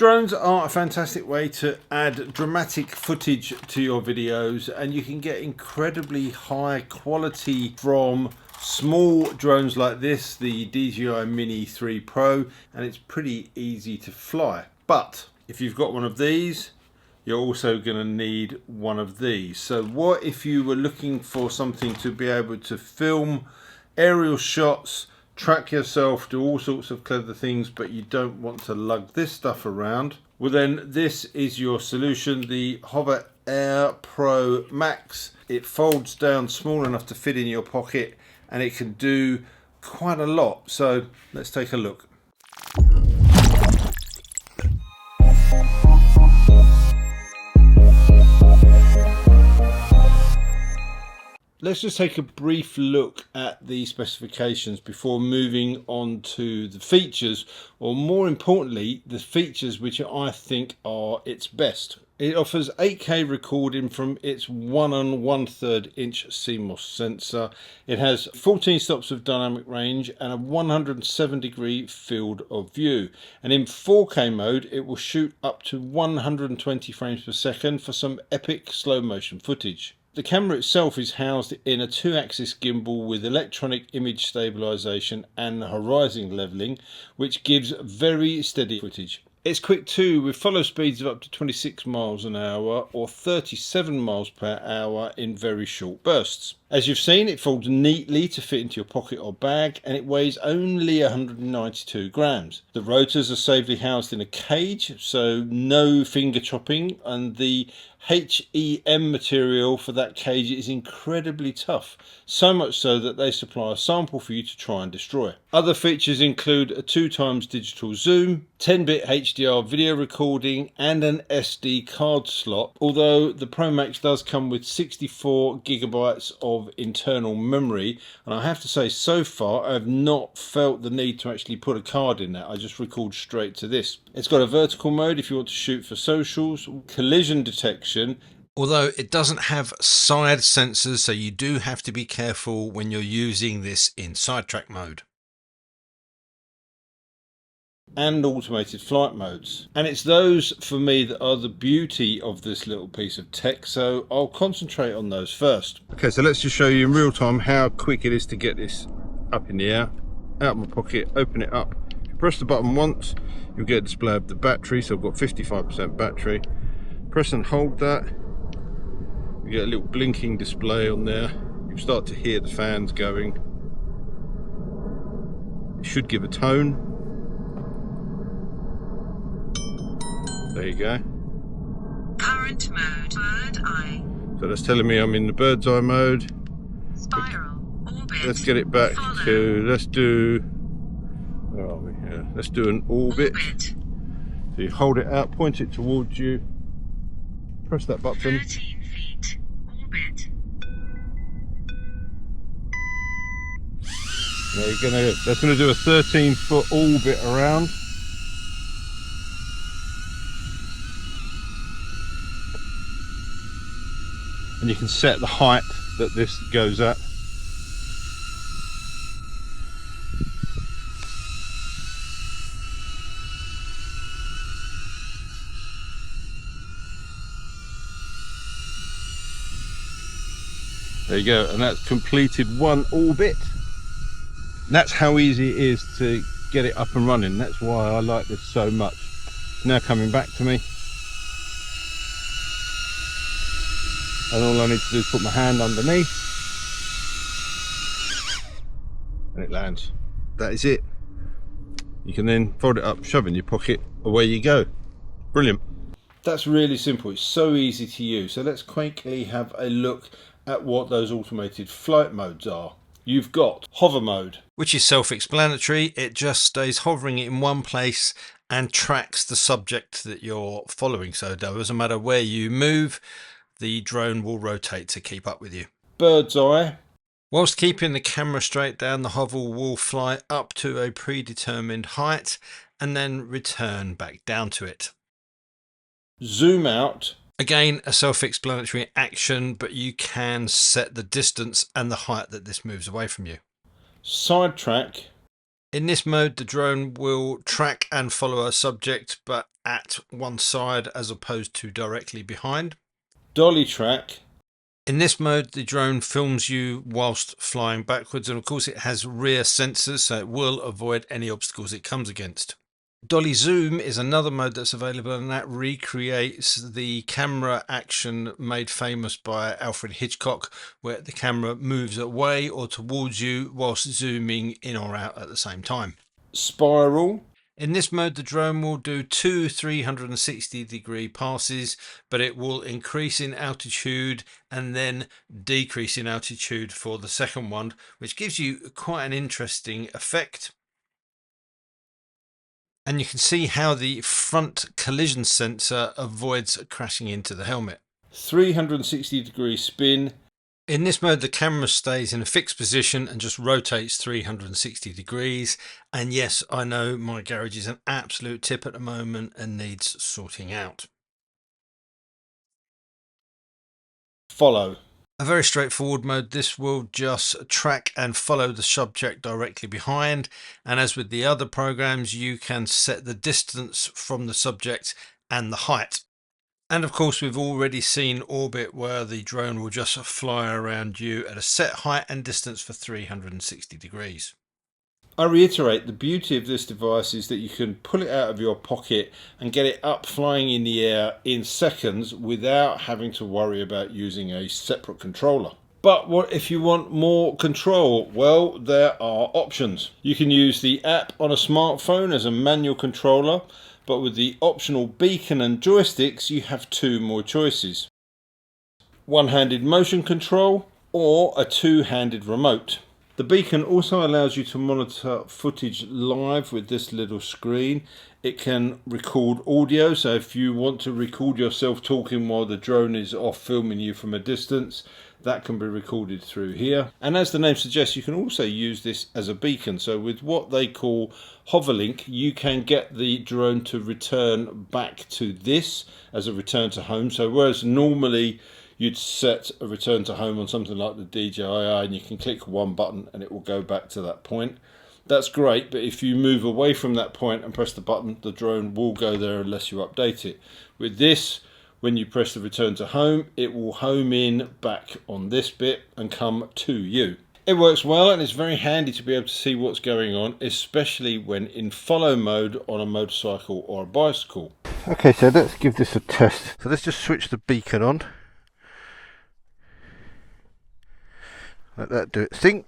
Drones are a fantastic way to add dramatic footage to your videos, and you can get incredibly high quality from small drones like this, the DJI Mini 3 Pro, and it's pretty easy to fly. But if you've got one of these, you're also going to need one of these. So what if you were looking for something to be able to film aerial shots, track yourself, do all sorts of clever things, but you don't want to lug this stuff around? Well, then this is your solution, the HoverAir Promax. It folds down small enough to fit in your pocket, and it can do quite a lot. So let's take a look. Let's just take a brief look at the specifications before moving on to the features, or more importantly, the features which I think are its best. It offers 8K recording from its 1 1/3 inch CMOS sensor. It has 14 stops of dynamic range and a 107-degree field of view. And in 4K mode, it will shoot up to 120 frames per second for some epic slow motion footage. The camera itself is housed in a 2-axis gimbal with electronic image stabilization and horizon leveling, which gives very steady footage. It's quick too, with follow speeds of up to 26 miles an hour or 37 miles per hour in very short bursts. As you've seen, it folds neatly to fit into your pocket or bag, and it weighs only 192 grams. The rotors are safely housed in a cage, so no finger chopping, and the HEM material for that cage is incredibly tough, so much so that they supply a sample for you to try and destroy. Other features include a 2x digital zoom, 10-bit HDR video recording, and an SD card slot, although the Promax does come with 64 gigabytes of internal memory, and I have to say, so far I have not felt the need to actually put a card in that. I just record straight to this. It's got a vertical mode if you want to shoot for socials, collision detection, although it doesn't have side sensors, so you do have to be careful when you're using this in sidetrack mode, and automated flight modes. And it's those for me that are the beauty of this little piece of tech, so I'll concentrate on those first. Okay, so let's just show you in real time how quick it is to get this up in the air, out of my pocket, open it up. If you press the button once, you'll get a display of the battery, so I've got 55% battery. Press and hold that, you get a little blinking display on there. You start to hear the fans going. It should give a tone. There you go. Current mode, bird eye. So that's telling me I'm in the bird's eye mode. Spiral, orbit. Let's get it back follow. to, let's do, where are we here? Let's do an orbit. So you hold it out, point it towards you, press that button. 13 feet, orbit. Now that's gonna do a 13-foot orbit around. And you can set the height that this goes at. There you go, and that's completed one orbit. And that's how easy it is to get it up and running. That's why I like this so much. It's now coming back to me. And all I need to do is put my hand underneath and it lands. That is it. You can then fold it up, shove it in your pocket, away you go. Brilliant. That's really simple. It's so easy to use. So let's quickly have a look at what those automated flight modes are. You've got hover mode, which is self-explanatory. It just stays hovering in one place and tracks the subject that you're following. So it doesn't matter where you move, the drone will rotate to keep up with you. Bird's eye. Whilst keeping the camera straight down, the hover will fly up to a predetermined height and then return back down to it. Zoom out. Again, a self-explanatory action, but you can set the distance and the height that this moves away from you. Sidetrack. In this mode, the drone will track and follow a subject, but at one side as opposed to directly behind. Dolly track. In this mode, the drone films you whilst flying backwards, and of course it has rear sensors, so it will avoid any obstacles it comes against. Dolly Zoom is another mode that's available, and that recreates the camera action made famous by Alfred Hitchcock, where the camera moves away or towards you whilst zooming in or out at the same time. Spiral. In this mode, the drone will do two 360-degree passes, but it will increase in altitude and then decrease in altitude for the second one, which gives you quite an interesting effect. And you can see how the front collision sensor avoids crashing into the helmet. 360-degree spin. In this mode, the camera stays in a fixed position and just rotates 360 degrees. And yes, I know my garage is an absolute tip at the moment and needs sorting out. Follow. A very straightforward mode. This will just track and follow the subject directly behind. And as with the other programs, you can set the distance from the subject and the height. And of course, we've already seen Orbit, where the drone will just fly around you at a set height and distance for 360 degrees. I reiterate, the beauty of this device is that you can pull it out of your pocket and get it up flying in the air in seconds without having to worry about using a separate controller. But what if you want more control? Well, there are options. You can use the app on a smartphone as a manual controller, but with the optional beacon and joysticks, you have two more choices. One-handed motion control or a two-handed remote. The beacon also allows you to monitor footage live with this little screen. It can record audio, so if you want to record yourself talking while the drone is off filming you from a distance, that can be recorded through here. And as the name suggests, you can also use this as a beacon. So with what they call HoverLink, you can get the drone to return back to this as a return to home. So whereas normally you'd set a return to home on something like the DJI and you can click one button and it will go back to that point. That's great, but if you move away from that point and press the button, the drone will go there unless you update it. With this, when you press the return to home, it will home in back on this bit and come to you. It works well and it's very handy to be able to see what's going on, especially when in follow mode on a motorcycle or a bicycle. Okay, so let's give this a test. So let's just switch the beacon on. Let that do its thing.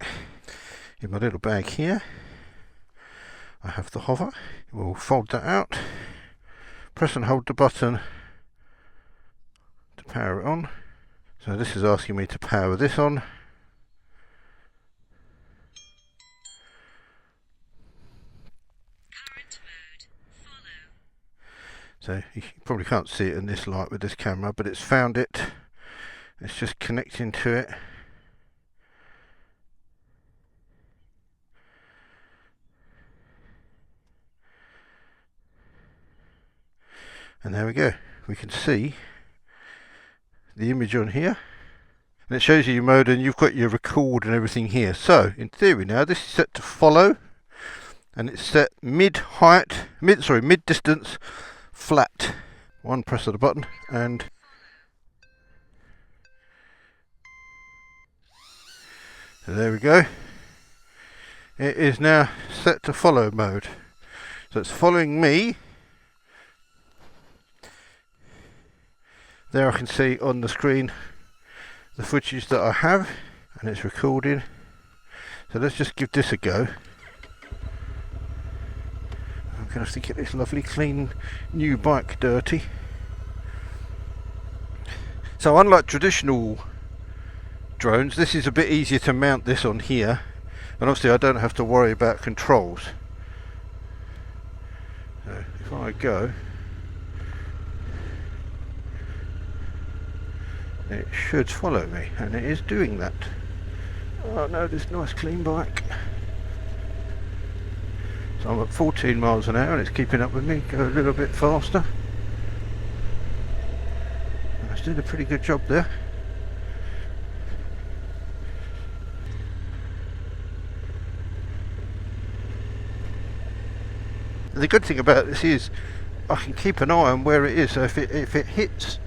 In my little bag here, I have the hover. We'll fold that out, press and hold the button to power it on. So this is asking me to power this on. Current mode. Follow. So you probably can't see it in this light with this camera, but it's found it. It's just connecting to it. And there we go. We can see the image on here. And it shows you your mode and you've got your record and everything here. So in theory now this is set to follow and it's set mid distance flat. One press of the button and so there we go. It is now set to follow mode. So it's following me. There I can see on the screen the footage that I have and it's recording. So let's just give this a go. I'm going to have to get this lovely clean new bike dirty. So unlike traditional drones, this is a bit easier to mount this on here, and obviously I don't have to worry about controls. So if I go, it should follow me, and it is doing that. Oh no, this nice clean bike. So I'm at 14 miles an hour and it's keeping up with me. Go a little bit faster. It's doing a pretty good job there. And the good thing about this is I can keep an eye on where it is, so if it hits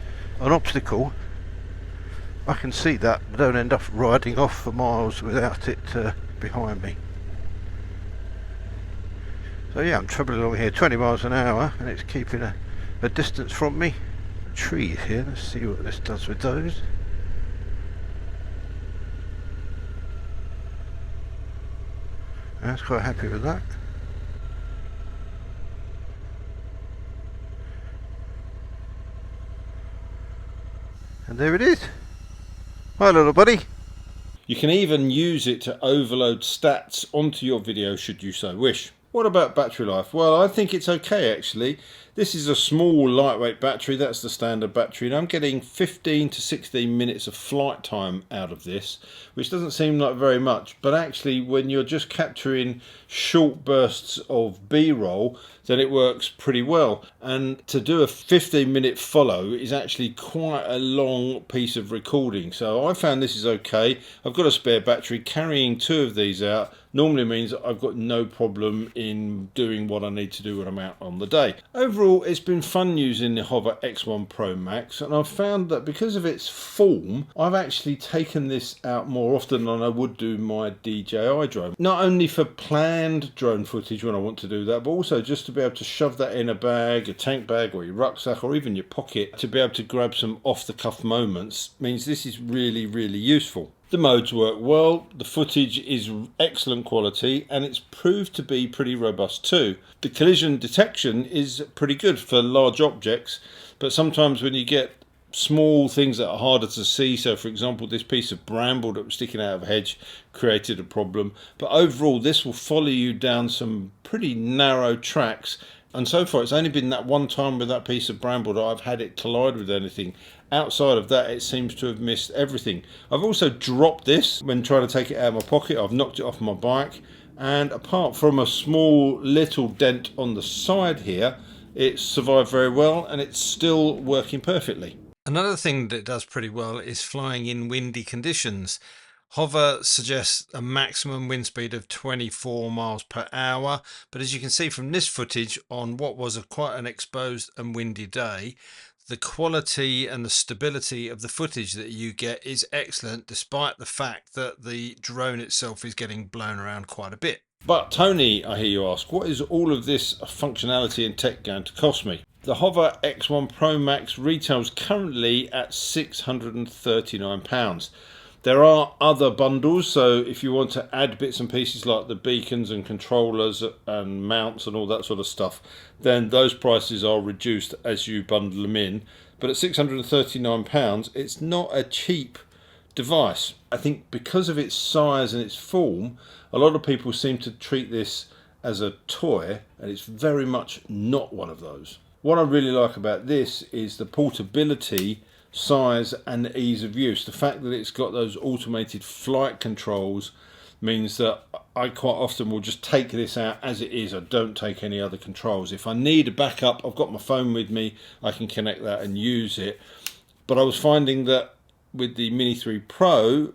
an obstacle, I can see that. I don't end up riding off for miles without it behind me. So yeah, I'm travelling along here 20 miles an hour and it's keeping a distance from me. Trees here, let's see what this does with those. I was quite happy with that. And there it is. Hi little buddy. You can even use it to overload stats onto your video should you so wish. What about battery life? Well, I think it's okay actually. This is a small lightweight battery, that's the standard battery, and I'm getting 15 to 16 minutes of flight time out of this, which doesn't seem like very much, but actually when you're just capturing short bursts of B-roll, then it works pretty well. And to do a 15-minute follow is actually quite a long piece of recording, so I found this is okay. I've got a spare battery. Carrying 2 of these out normally means I've got no problem in doing what I need to do when I'm out on the day. Overall, it's been fun using the HoverAir X1 Promax, and I've found that because of its form, I've actually taken this out more often than I would do my DJI drone. Not only for planned drone footage when I want to do that, but also just to be able to shove that in a bag, a tank bag, or your rucksack, or even your pocket, to be able to grab some off-the-cuff moments, means this is really, really useful. The modes work well, the footage is excellent quality, and it's proved to be pretty robust too. The collision detection is pretty good for large objects, but sometimes when you get small things that are harder to see, so for example this piece of bramble that was sticking out of a hedge created a problem, but overall this will follow you down some pretty narrow tracks. And so far it's only been that one time with that piece of bramble that I've had it collide with anything. Outside of that, it seems to have missed everything. I've also dropped this when trying to take it out of my pocket. I've knocked it off my bike, and apart from a small little dent on the side here, it's survived very well and it's still working perfectly. Another thing that it does pretty well is flying in windy conditions. Hover suggests a maximum wind speed of 24 miles per hour, but as you can see from this footage, on what was quite an exposed and windy day, the quality and the stability of the footage that you get is excellent, despite the fact that the drone itself is getting blown around quite a bit. But Tony, I hear you ask, what is all of this functionality and tech going to cost me? The HoverAir X1 Promax retails currently at £639. There are other bundles, so if you want to add bits and pieces like the beacons and controllers and mounts and all that sort of stuff, then those prices are reduced as you bundle them in. But at £639, it's not a cheap device. I think because of its size and its form, a lot of people seem to treat this as a toy, and it's very much not one of those. What I really like about this is the portability, size and the ease of use. The fact that it's got those automated flight controls means that I quite often will just take this out as it is. I don't take any other controls. If I need a backup, I've got my phone with me, I can connect that and use it. But I was finding that with the Mini 3 Pro,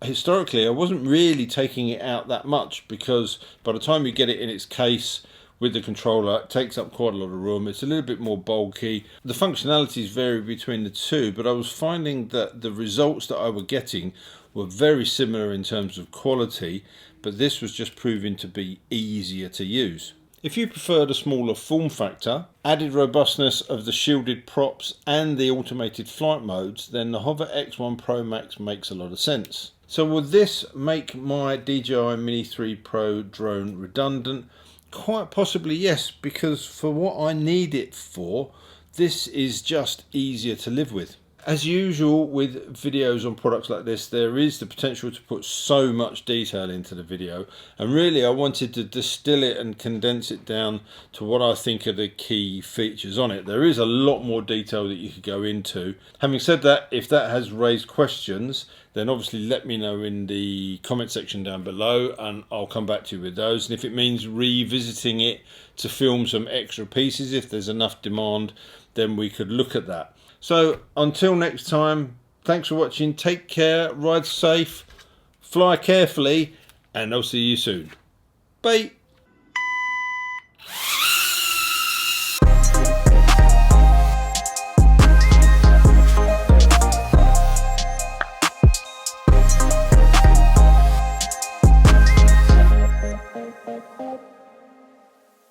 historically I wasn't really taking it out that much, because by the time you get it in its case with the controller, it takes up quite a lot of room. It's a little bit more bulky. The functionalities vary between the two, but I was finding that the results that I were getting were very similar in terms of quality, but this was just proving to be easier to use. If you prefer the smaller form factor, added robustness of the shielded props and the automated flight modes, then the HoverAir X1 Promax makes a lot of sense. So will this make my DJI Mini 3 Pro drone redundant? Quite possibly yes, because for what I need it for, this is just easier to live with. As usual with videos on products like this, there is the potential to put so much detail into the video, and really I wanted to distill it and condense it down to what I think are the key features on it. There is a lot more detail that you could go into. Having said that, if that has raised questions, then obviously let me know in the comment section down below and I'll come back to you with those. And if it means revisiting it to film some extra pieces, if there's enough demand, then we could look at that. So until next time, thanks for watching, take care, ride safe, fly carefully, and I'll see you soon. Bye.